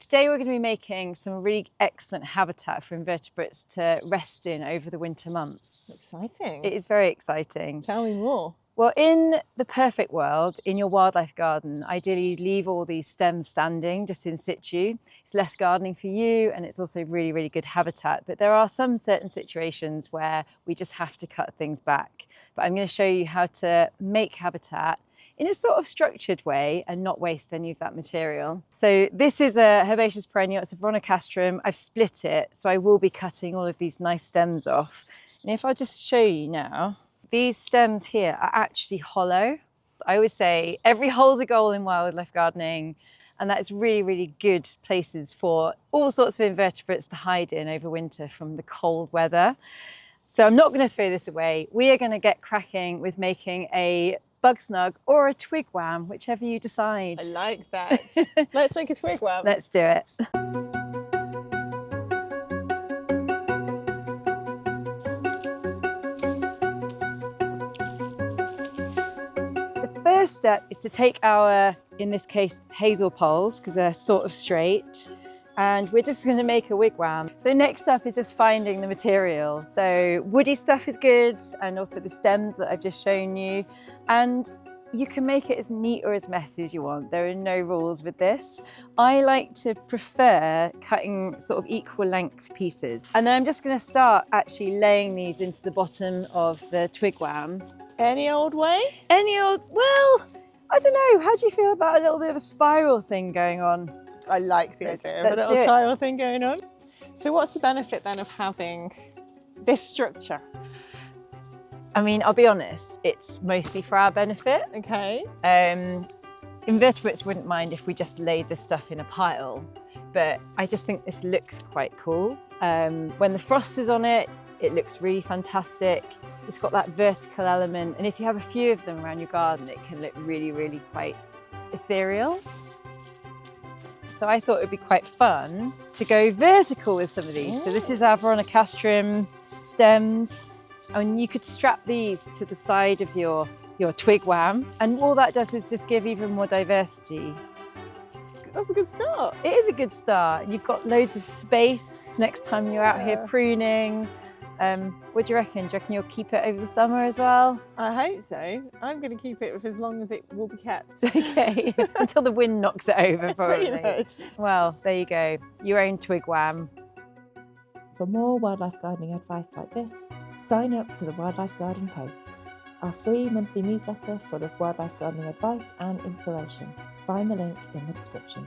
Today we're going to be making some really excellent habitat for invertebrates to rest in over the winter months. Exciting. It is very exciting. Tell me more. Well, in the perfect world, in your wildlife garden, ideally you'd leave all these stems standing just in situ. It's less gardening for you and it's also really, really good habitat. But there are some certain situations where we just have to cut things back. But I'm going to show you how to make habitat in a sort of structured way and not waste any of that material. So this is a herbaceous perennial, it's a veronicastrum. I've split it, so I will be cutting all of these nice stems off. And if I just show you now, these stems here are actually hollow. I always say every hole's a goal in wildlife gardening, and that's really, really good places for all sorts of invertebrates to hide in over winter from the cold weather. So I'm not going to throw this away. We are going to get cracking with making a bug snug or a twigwam, whichever you decide. I like that. Let's make a twigwam. Let's do it. First step is to take our, in this case, hazel poles, because they're sort of straight, and we're just going to make a wigwam. So next up is just finding the material. So woody stuff is good, and also the stems that I've just shown you. And you can make it as neat or as messy as you want. There are no rules with this. I like to prefer cutting sort of equal length pieces. And then I'm just going to start actually laying these into the bottom of the twigwam. Any old way? Any old, well, I don't know. How do you feel about a little bit of a spiral thing going on? I like the idea of a little spiral thing going on. So what's the benefit then of having this structure? I mean, I'll be honest, it's mostly for our benefit. Okay. Invertebrates wouldn't mind if we just laid this stuff in a pile, but I just think this looks quite cool. When the frost is on it, it looks really fantastic. It's got that vertical element, and if you have a few of them around your garden, it can look really, really quite ethereal. So I thought it would be quite fun to go vertical with some of these. So this is our veronicastrum stems, and you could strap these to the side of your twigwam, and all that does is just give even more diversity. That's a good start. It is a good start. You've got loads of space next time you're out here pruning. What do you reckon? Do you reckon you'll keep it over the summer as well? I hope so. I'm going to keep it for as long as it will be kept. Okay, until the wind knocks it over, probably. Pretty much. Well, there you go. Your own twigwam. For more wildlife gardening advice like this, sign up to the Wildlife Garden Post, our free monthly newsletter full of wildlife gardening advice and inspiration. Find the link in the description.